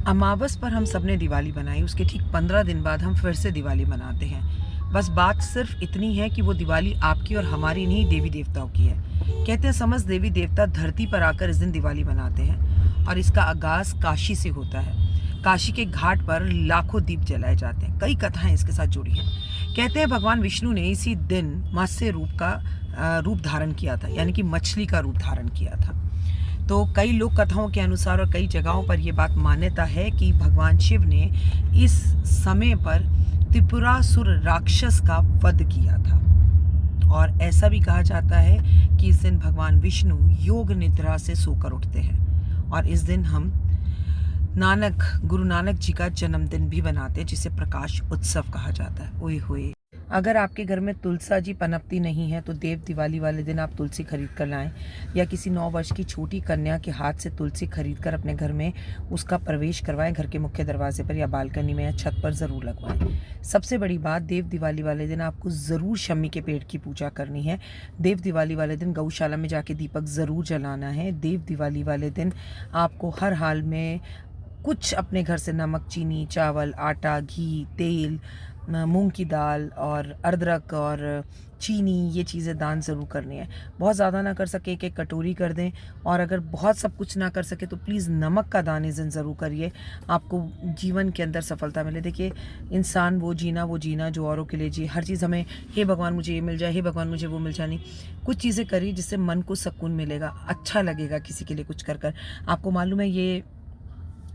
अमावस पर हम सब ने दिवाली बनाई, उसके ठीक 15 दिन बाद हम फिर से दिवाली मनाते हैं। बस बात सिर्फ इतनी है कि वो दिवाली आपकी और हमारी नहीं, देवी देवताओं की है। कहते हैं समस्त देवी देवता धरती पर आकर इस दिन दिवाली मनाते हैं और इसका आगाज़ काशी से होता है। काशी के घाट पर लाखों दीप जलाए जाते हैं। कई कथाएं इसके साथ जुड़ी हैं। कहते हैं भगवान विष्णु ने इसी दिन मत्स्य रूप का रूप धारण किया था, यानी कि मछली का रूप धारण किया था। तो कई लोक कथाओं के अनुसार और कई जगहों पर यह बात मान्यता है कि भगवान शिव ने इस समय पर त्रिपुरासुर राक्षस का वध किया था। और ऐसा भी कहा जाता है कि इस दिन भगवान विष्णु योग निद्रा से सोकर उठते हैं और इस दिन हम गुरु नानक जी का जन्मदिन भी मनाते हैं, जिसे प्रकाश उत्सव कहा जाता है। ओए होए, अगर आपके घर में तुलसा जी पनपती नहीं है तो देव दिवाली वाले दिन आप तुलसी खरीद कर लाएं, या किसी 9 वर्ष की छोटी कन्या के हाथ से तुलसी खरीद कर अपने घर में उसका प्रवेश करवाएं। घर के मुख्य दरवाजे पर या बालकनी में या छत पर ज़रूर लगवाएं। सबसे बड़ी बात, देव दिवाली वाले दिन आपको ज़रूर शम्मी के पेड़ की पूजा करनी है। देव दिवाली वाले दिन गौशाला में जाके दीपक ज़रूर जलाना है। देव दिवाली वाले दिन आपको हर हाल में कुछ अपने घर से नमक, चीनी, चावल, आटा, घी, तेल, मूंग की दाल और अदरक और चीनी, ये चीज़ें दान ज़रूर करनी है। बहुत ज़्यादा ना कर सके एक कटोरी कर दें, और अगर बहुत सब कुछ ना कर सके तो प्लीज़ नमक का दान इस दिन ज़रूर करिए, आपको जीवन के अंदर सफलता मिले। देखिए, इंसान वो जीना जो औरों के लिए जिए। हर चीज़ हमें हे भगवान मुझे ये मिल जाए, हे भगवान मुझे वो मिल जाए नहीं। कुछ चीज़ें करिए जिससे मन को सुकून मिलेगा, अच्छा लगेगा किसी के लिए कुछ कर कर। आपको मालूम है ये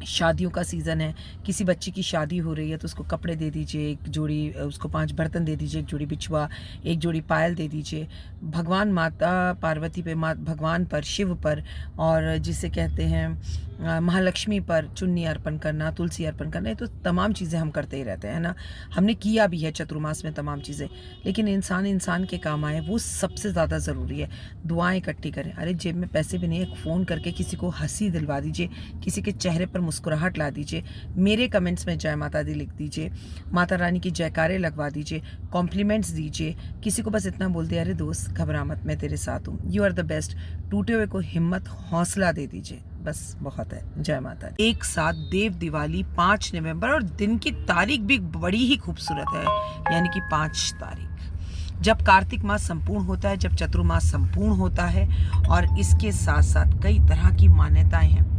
शादियों का सीज़न है, किसी बच्ची की शादी हो रही है तो उसको कपड़े दे दीजिए, एक जोड़ी, उसको 5 बर्तन दे दीजिए, एक जोड़ी बिछुआ, एक जोड़ी पायल दे दीजिए। भगवान माता पार्वती पे, भगवान पर, शिव पर, और जिसे कहते हैं महालक्ष्मी पर चुन्नी अर्पण करना, तुलसी अर्पण करना, ये तो तमाम चीज़ें हम करते ही रहते हैं ना। हमने किया भी है चतुर्मास में तमाम चीज़ें, लेकिन इंसान के काम आए वो सबसे ज़्यादा ज़रूरी है। दुआएं इकट्ठी करें। अरे जेब में पैसे भी नहीं है, फ़ोन करके किसी को हंसी दिलवा दीजिए, किसी के चेहरे पर मुस्कुराहट ला दीजिए। मेरे कमेंट्स में जय माता दी लिख दीजिए, माता रानी की जयकारे लगवा दीजिए, कॉम्प्लीमेंट्स दीजिए। किसी को बस इतना बोल दिया, अरे दोस्त घबरा मत, मैं तेरे साथ हूँ, यू आर द बेस्ट। टूटे हुए को हिम्मत, हौसला दे दीजिए, बस बहुत है। जय माता दी। एक साथ देव दिवाली 5 नवंबर, और दिन की तारीख भी बड़ी ही खूबसूरत है, यानी कि 5 तारीख, जब कार्तिक मास संपूर्ण होता है, जब चतुर्मास संपूर्ण होता है। और इसके साथ साथ कई तरह की मान्यताएं हैं।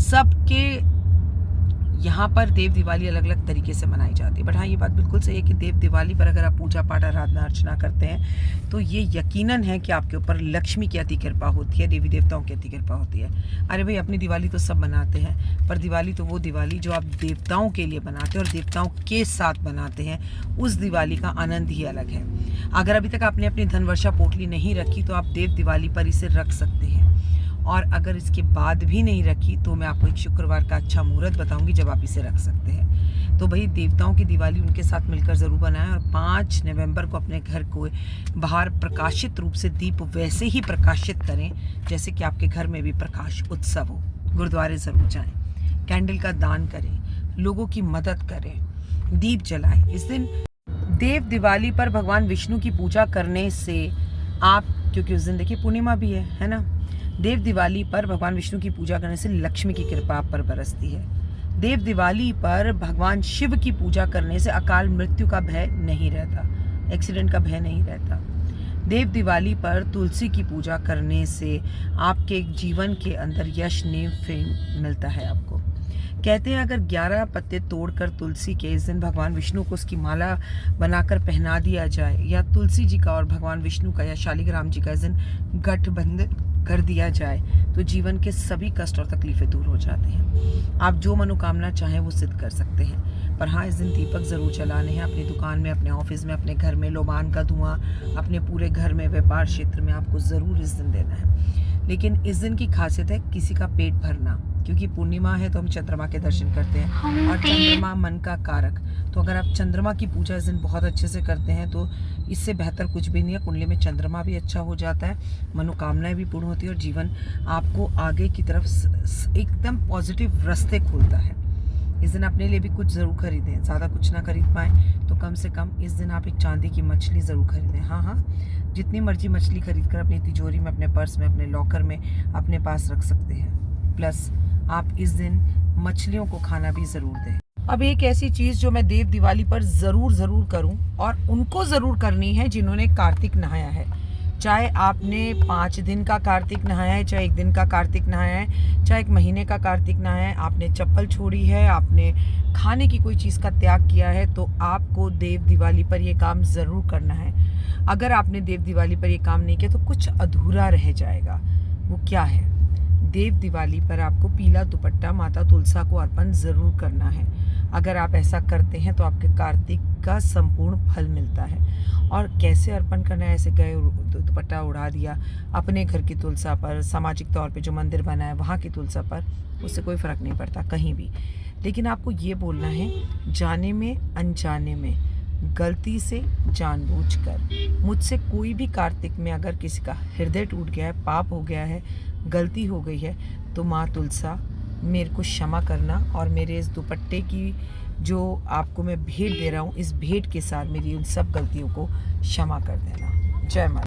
सबके यहाँ पर देव दिवाली अलग अलग तरीके से मनाई जाती है, बट हाँ, ये बात बिल्कुल सही है कि देव दिवाली पर अगर आप पूजा पाठ, आराधना अर्चना करते हैं तो ये यकीनन है कि आपके ऊपर लक्ष्मी की अति कृपा होती है, देवी देवताओं की अति कृपा होती है। अरे भाई, अपनी दिवाली तो सब मनाते हैं, पर दिवाली तो वो दिवाली जो आप देवताओं के लिए बनाते हैं और देवताओं के साथ बनाते हैं, उस दिवाली का आनंद ही अलग है। अगर अभी तक आपने अपनी धनवर्षा पोटली नहीं रखी तो आप देव दिवाली पर इसे रख सकते हैं, और अगर इसके बाद भी नहीं रखी तो मैं आपको एक शुक्रवार का अच्छा मुहूर्त बताऊंगी जब आप इसे रख सकते हैं। तो भाई, देवताओं की दिवाली उनके साथ मिलकर ज़रूर बनाएं, और 5 नवंबर को अपने घर को बाहर प्रकाशित रूप से दीप वैसे ही प्रकाशित करें जैसे कि आपके घर में भी प्रकाश उत्सव हो। गुरुद्वारे ज़रूर जाएं, कैंडल का दान करें, लोगों की मदद करें, दीप जलाएं। इस दिन देव दिवाली पर भगवान विष्णु की पूजा करने से आप, क्योंकि उस दिन देखिए पूर्णिमा भी है ना, देव दिवाली पर भगवान विष्णु की पूजा करने से लक्ष्मी की कृपा आप पर बरसती है। देव दिवाली पर भगवान शिव की पूजा करने से अकाल मृत्यु का भय नहीं रहता, एक्सीडेंट का भय नहीं रहता। देव दिवाली पर तुलसी की पूजा करने से आपके जीवन के अंदर यश, नेम, फेम मिलता है आपको। कहते हैं अगर 11 पत्ते तोड़कर तुलसी के इस दिन भगवान विष्णु को उसकी माला बनाकर पहना दिया जाए, या तुलसी जी का और भगवान विष्णु का या शालिग्राम जी का इस दिन गठबंधन कर दिया जाए, तो जीवन के सभी कष्ट और तकलीफें दूर हो जाते हैं। आप जो मनोकामना चाहें वो सिद्ध कर सकते हैं। पर हाँ, इस दिन दीपक ज़रूर जलाने हैं, अपनी दुकान में, अपने ऑफिस में, अपने घर में। लोबान का धुआं अपने पूरे घर में, व्यापार क्षेत्र में आपको ज़रूर इस दिन देना है। लेकिन इस दिन की खासियत है किसी का पेट भरना, क्योंकि पूर्णिमा है तो हम चंद्रमा के दर्शन करते हैं, और चंद्रमा मन का कारक। तो अगर आप चंद्रमा की पूजा इस दिन बहुत अच्छे से करते हैं तो इससे बेहतर कुछ भी नहीं है। कुंडली में चंद्रमा भी अच्छा हो जाता है, मनोकामनाएं भी पूर्ण होती है, और जीवन आपको आगे की तरफ एकदम पॉजिटिव रास्ते खोलता है। इस दिन अपने लिए भी कुछ ज़रूर खरीदें, ज़्यादा कुछ ना खरीद पाएँ तो कम से कम इस दिन आप एक चांदी की मछली ज़रूर खरीदें। हाँ, जितनी मर्जी मछली खरीद कर अपनी तिजोरी में, अपने पर्स में, अपने लॉकर में अपने पास रख सकते हैं। प्लस आप इस दिन मछलियों को खाना भी ज़रूर दें। अब एक ऐसी चीज़ जो मैं देव दिवाली पर ज़रूर करूं, और उनको ज़रूर करनी है जिन्होंने कार्तिक नहाया है। चाहे आपने 5 दिन का कार्तिक नहाया है, चाहे 1 दिन का कार्तिक नहाया है, चाहे 1 महीने का कार्तिक नहाया है, आपने चप्पल छोड़ी है, आपने खाने की कोई चीज़ का त्याग किया है, तो आपको देव दिवाली पर ये काम ज़रूर करना है। अगर आपने देव दिवाली पर ये काम नहीं किया तो कुछ अधूरा रह जाएगा। वो क्या है? देव दिवाली पर आपको पीला दुपट्टा माता तुलसा को अर्पण ज़रूर करना है। अगर आप ऐसा करते हैं तो आपके कार्तिक का संपूर्ण फल मिलता है। और कैसे अर्पण करना है? ऐसे गए दुपट्टा उड़ा दिया अपने घर की तुलसा पर, सामाजिक तौर पे जो मंदिर बना है वहाँ की तुलसा पर, उससे कोई फ़र्क नहीं पड़ता कहीं भी। लेकिन आपको ये बोलना है, जाने में अनजाने में, गलती से, जानबूझकर, मुझसे कोई भी कार्तिक में अगर किसी का हृदय टूट गया है, पाप हो गया है, गलती हो गई है, तो माँ तुलसा मेरे को क्षमा करना, और मेरे इस दुपट्टे की जो आपको मैं भेंट दे रहा हूँ, इस भेंट के साथ मेरी उन सब गलतियों को क्षमा कर देना। जय माता।